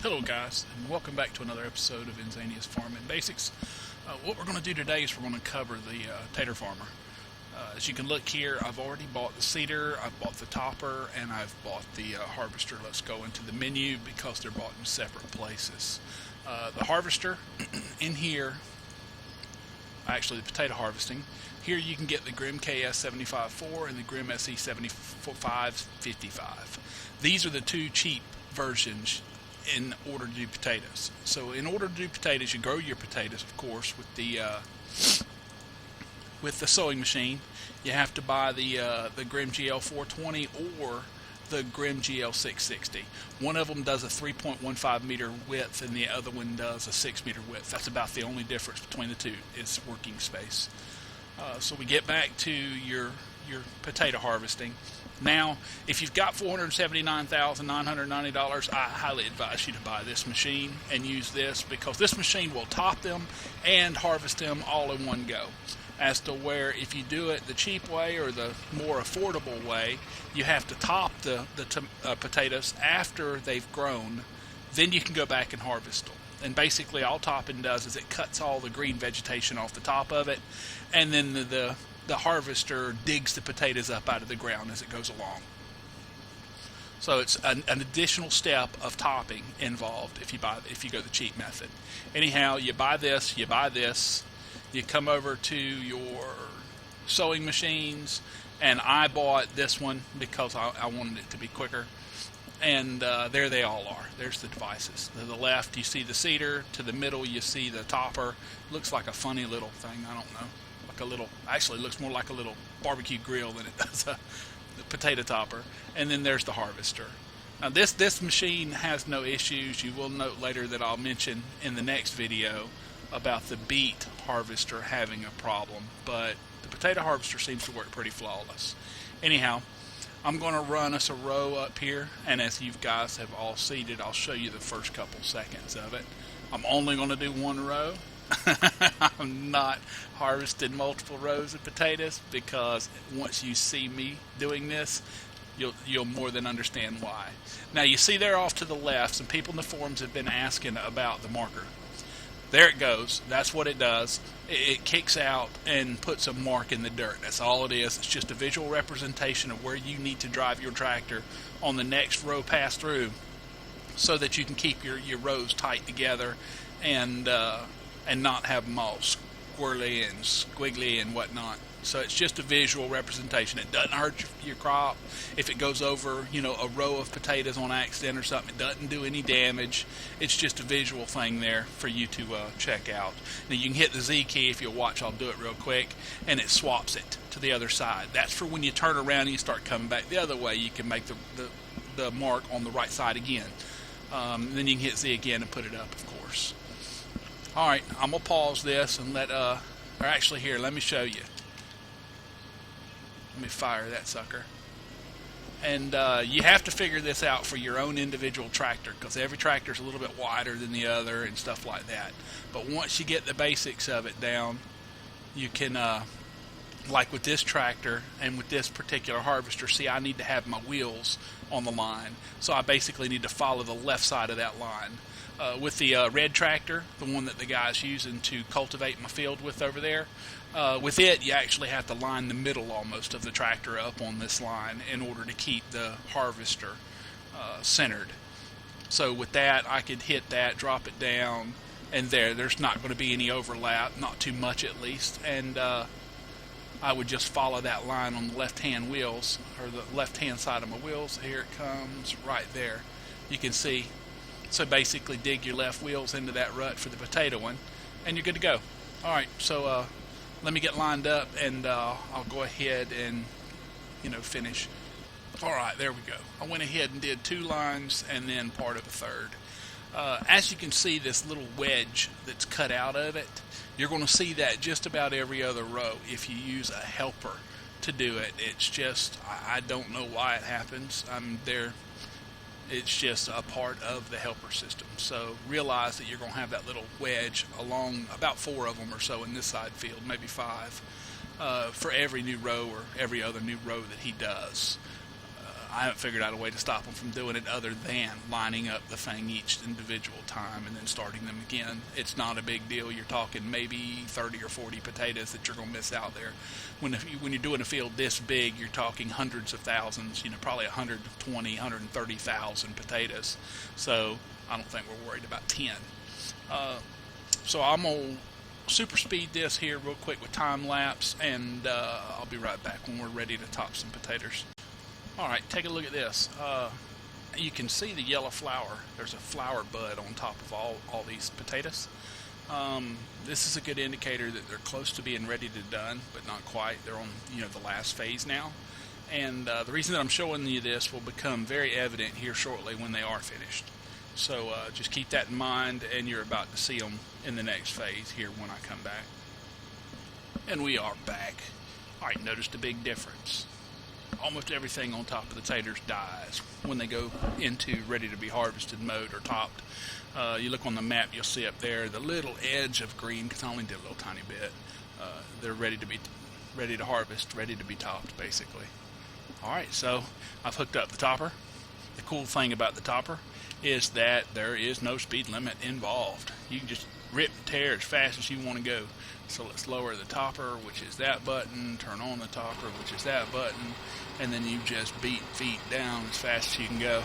Hello guys, and welcome back to another episode of Inzania's Farming Basics. What we're going to do today is we're going to cover the tater farmer. As you can look here, I've already bought the seeder, I've bought the topper, and I've bought the harvester. Let's go into the menu because they're bought in separate places. The harvester, in here, actually the potato harvesting, here you can get the Grimm KS75-4 and the Grimm SE75-55. These are the two cheap versions in order to do potatoes. So in order to do potatoes, you grow your potatoes, of course, with the sowing machine. You have to buy the Grimm GL420 or the Grimm GL660. One of them does a 3.15 meter width and the other one does a 6 meter width. That's about the only difference between the two, is working space. So we get back to your potato harvesting. Now, if you've got $479,990, I highly advise you to buy this machine and use this, because this machine will top them and harvest them all in one go. As to where, if you do it the cheap way or the more affordable way, you have to top the potatoes after they've grown. Then you can go back and harvest them. And basically all topping does is it cuts all the green vegetation off the top of it, and then the harvester digs the potatoes up out of the ground as it goes along. So it's an additional step of topping involved if you go the cheap method. Anyhow, you buy this, you come over to your sewing machines, and I bought this one because I wanted it to be quicker. And there they all are. There's the devices. To the left you see the seeder, to the middle you see the topper. Looks like a funny little thing, I don't know. Actually it looks more like a little barbecue grill than it does a potato topper. And then there's the harvester. Now this machine has no issues. You will note later that I'll mention in the next video about the beet harvester having a problem, but the potato harvester seems to work pretty flawless. Anyhow, I'm going to run us a row up here, and as you guys have all seeded, I'll show you the first couple seconds of it. I'm only going to do one row. I'm not harvesting multiple rows of potatoes, because once you see me doing this, you'll more than understand why. Now you see there off to the left, some people in the forums have been asking about the marker. There it goes. That's what it does. It kicks out and puts a mark in the dirt. That's all it is. It's just a visual representation of where you need to drive your tractor on the next row pass through, so that you can keep your rows tight together and not have them all squirrely and squiggly and whatnot. So it's just a visual representation. It doesn't hurt your crop. If it goes over, a row of potatoes on accident or something, it doesn't do any damage. It's just a visual thing there for you to check out. Now you can hit the Z key if you'll watch. I'll do it real quick, and it swaps it to the other side. That's for when you turn around and you start coming back the other way. You can make the mark on the right side again. Then you can hit Z again and put it up, of course. Alright, I'm going to pause this and let me show you. Let me fire that sucker. And you have to figure this out for your own individual tractor, because every tractor is a little bit wider than the other and stuff like that. But once you get the basics of it down, you can, like with this tractor and with this particular harvester, see, I need to have my wheels on the line. So I basically need to follow the left side of that line. With the red tractor, the one that the guy's using to cultivate my field with over there, with it you actually have to line the middle almost of the tractor up on this line in order to keep the harvester centered. So with that, I could hit that, drop it down, and there's not going to be any overlap, not too much at least, and I would just follow that line on the left-hand wheels, or the left-hand side of my wheels. Here it comes, right there. You can see. So basically dig your left wheels into that rut for the potato one, and you're good to go. Alright, so let me get lined up, and I'll go ahead and finish. Alright, there we go. I went ahead and did 2 lines and then part of a third. As you can see, this little wedge that's cut out of it, you're going to see that just about every other row if you use a helper to do it. It's just, I don't know why it happens. It's just a part of the helper system. So realize that you're going to have that little wedge along about 4 of them or so in this side field, maybe 5, for every new row or every other new row that he does. I haven't figured out a way to stop them from doing it other than lining up the thing each individual time and then starting them again. It's not a big deal. You're talking maybe 30 or 40 potatoes that you're going to miss out there. When you're doing a field this big, you're talking hundreds of thousands, probably 120, 130,000 potatoes. So I don't think we're worried about 10. So I'm going to super speed this here real quick with time lapse, and I'll be right back when we're ready to top some potatoes. Alright, take a look at this. You can see the yellow flower. There's a flower bud on top of all these potatoes. This is a good indicator that they're close to being ready to done, but not quite. They're on the last phase now. And the reason that I'm showing you this will become very evident here shortly when they are finished. So just keep that in mind, and you're about to see them in the next phase here when I come back. And we are back. Alright, notice the big difference. Almost everything on top of the taters dies when they go into ready to be harvested mode or topped. You look on the map, you'll see up there the little edge of green, because I only did a little tiny bit. They're ready to harvest, ready to be topped, basically. Alright, so I've hooked up the topper. The cool thing about the topper is that there is no speed limit involved. You can just rip and tear as fast as you want to go. So let's lower the topper, which is that button, turn on the topper, which is that button, and then you just beat feet down as fast as you can go.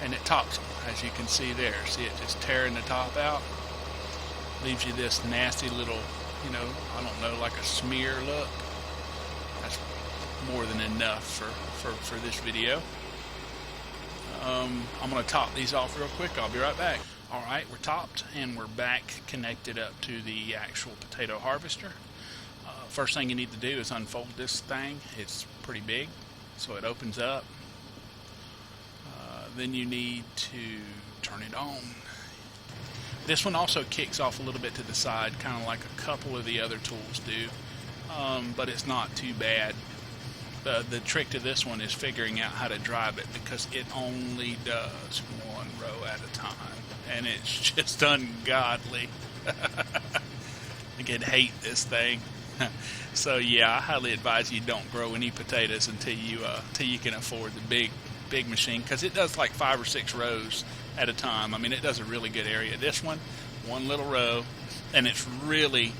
And it tops them, as you can see there. See it just tearing the top out? Leaves you this nasty little, I don't know, like a smear look. That's more than enough for this video. I'm going to top these off real quick. I'll be right back. Alright, we're topped and we're back connected up to the actual potato harvester. First thing you need to do is unfold this thing. It's pretty big, so it opens up. Then you need to turn it on. This one also kicks off a little bit to the side, kind of like a couple of the other tools do, but it's not too bad. The trick to this one is figuring out how to drive it, because it only does one row at a time. And it's just ungodly. I can hate this thing. So yeah, I highly advise you don't grow any potatoes until you can afford the big machine, because it does like 5 or 6 rows at a time. I mean, it does a really good area. This one little row, and it's really,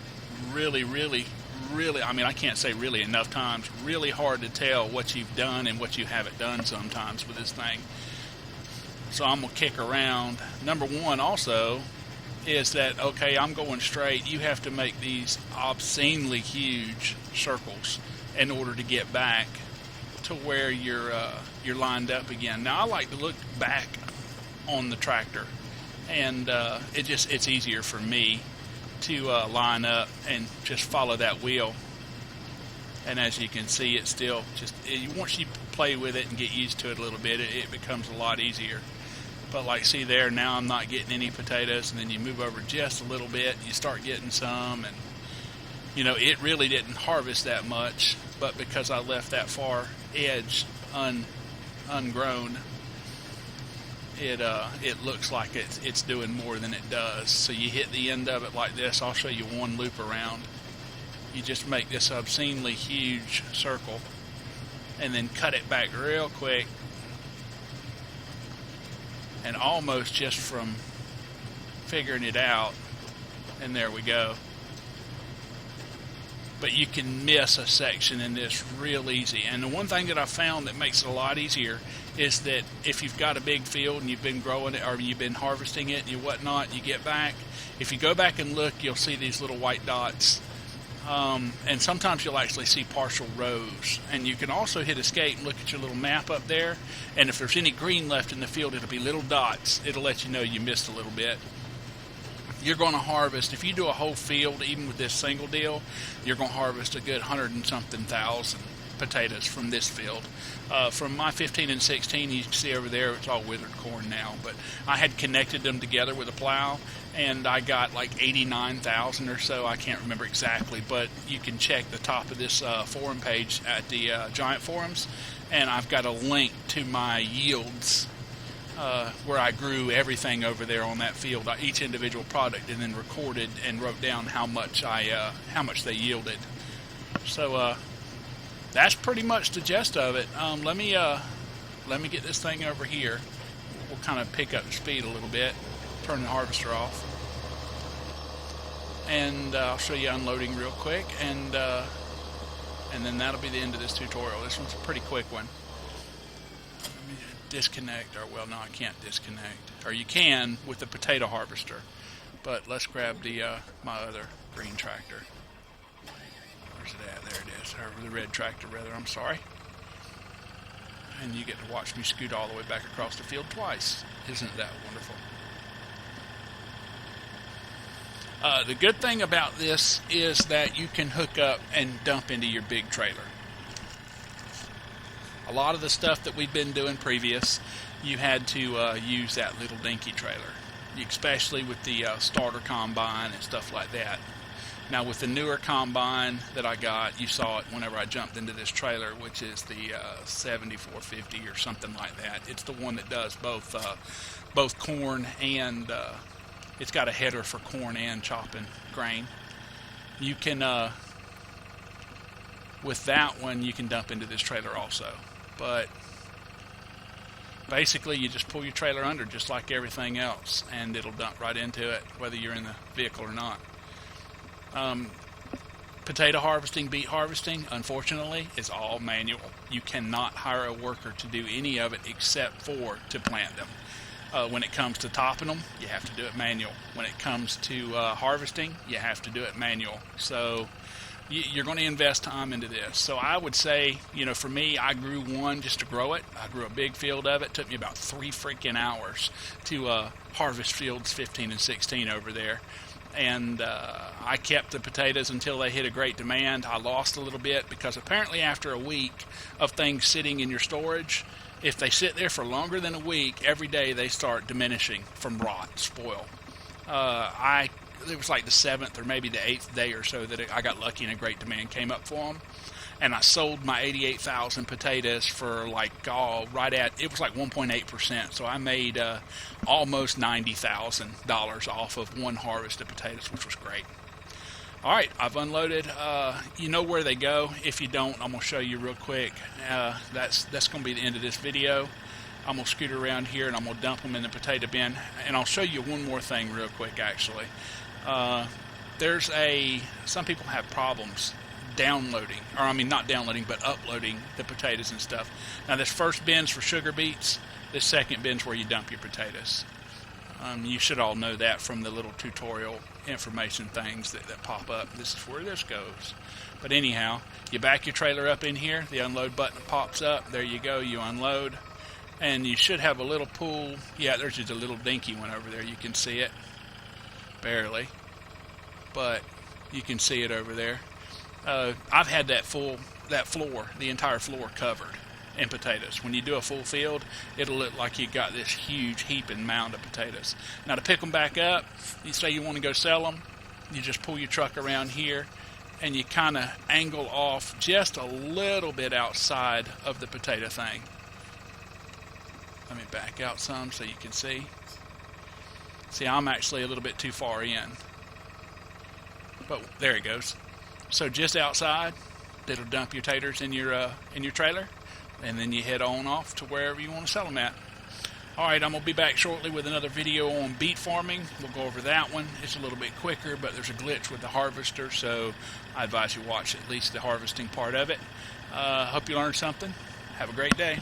I mean, I can't say really enough times, really hard to tell what you've done and what you haven't done sometimes with this thing. So I'm going to kick around. Number one also is that, okay, I'm going straight. You have to make these obscenely huge circles in order to get back to where you're lined up again. Now, I like to look back on the tractor, and it's easier for me to line up and just follow that wheel. And as you can see, it's still once you play with it and get used to it a little bit, it becomes a lot easier. But like, see there, now I'm not getting any potatoes, and then you move over just a little bit, you start getting some, and it really didn't harvest that much, but because I left that far edge ungrown, it looks like it's doing more than it does. So you hit the end of it like this. I'll show you one loop around. You just make this obscenely huge circle and then cut it back real quick, and almost just from figuring it out, and there we go. But you can miss a section in this real easy. And the one thing that I found that makes it a lot easier is that if you've got a big field and you've been growing it or you've been harvesting it and whatnot, you get back. If you go back and look, you'll see these little white dots. And sometimes you'll actually see partial rows. And you can also hit escape and look at your little map up there. And if there's any green left in the field, it'll be little dots. It'll let you know you missed a little bit. You're going to harvest, if you do a whole field, even with this single deal, you're going to harvest a good 100 and something thousand potatoes from this field. From my 15 and 16, you can see over there, it's all withered corn now, but I had connected them together with a plow, and I got like 89,000 or so. I can't remember exactly, but you can check the top of this forum page at the Giant Forums, and I've got a link to my yields where I grew everything over there on that field, each individual product, and then recorded and wrote down how much they yielded. So that's pretty much the gist of it. Let me let me get this thing over here. We'll kind of pick up the speed a little bit, turn the harvester off, and I'll show you unloading real quick, and then that'll be the end of this tutorial. This one's a pretty quick one. Let me disconnect, or well, no, I can't disconnect, or you can with the potato harvester, but let's grab the my other green tractor. Where's it at? There it is, or the red tractor rather, I'm sorry. And you get to watch me scoot all the way back across the field twice. Isn't that wonderful? The good thing about this is that you can hook up and dump into your big trailer. A lot of the stuff that we've been doing previous, you had to use that little dinky trailer, especially with the starter combine and stuff like that. Now with the newer combine that I got, you saw it whenever I jumped into this trailer, which is the 7450 or something like that. It's the one that does both corn and it's got a header for corn and chopping grain. You can with that one you can dump into this trailer also, but basically you just pull your trailer under just like everything else and it'll dump right into it whether you're in the vehicle or not. Potato harvesting, beet harvesting, unfortunately, is all manual. You cannot hire a worker to do any of it except for to plant them. When it comes to topping them, you have to do it manual. When it comes to harvesting, you have to do it manual. So you're going to invest time into this. So I would say, you know, for me, I grew one just to grow it. I grew a big field of it. It took me about 3 freaking hours to harvest fields 15 and 16 over there. And I kept the potatoes until they hit a great demand. I lost a little bit because apparently after a week of things sitting in your storage, if they sit there for longer than a week, every day they start diminishing from rot, spoil. It was like the 7th or maybe the 8th day or so that I got lucky and a great demand came up for them. And I sold my 88,000 potatoes for like, right at, it was like 1.8%. So I made almost $90,000 off of one harvest of potatoes, which was great. All right, I've unloaded. You know where they go. If you don't, I'm going to show you real quick. That's going to be the end of this video. I'm going to scoot around here and I'm going to dump them in the potato bin. And I'll show you one more thing real quick, actually. Some people have problems downloading, or I mean not downloading, but uploading the potatoes and stuff. Now this first bin's for sugar beets. This second bin's where you dump your potatoes. You should all know that from the little tutorial information things that pop up. This is where this goes. But anyhow, you back your trailer up in here, the unload button pops up, there you go, you unload, and you should have a little pool. Yeah, there's just a little dinky one over there, you can see it, barely, but you can see it over there. I've had that floor, the entire floor covered in potatoes. When you do a full field, it'll look like you got this huge heaping mound of potatoes. Now to pick them back up, you say you want to go sell them, you just pull your truck around here and you kind of angle off just a little bit outside of the potato thing. Let me back out some so you can see. See, I'm actually a little bit too far in, but there it goes. So just outside, it'll dump your taters in your trailer, and then you head on off to wherever you want to sell them at. All right, I'm going to be back shortly with another video on beet farming. We'll go over that one. It's a little bit quicker, but there's a glitch with the harvester, so I advise you watch at least the harvesting part of it. Hope you learned something. Have a great day.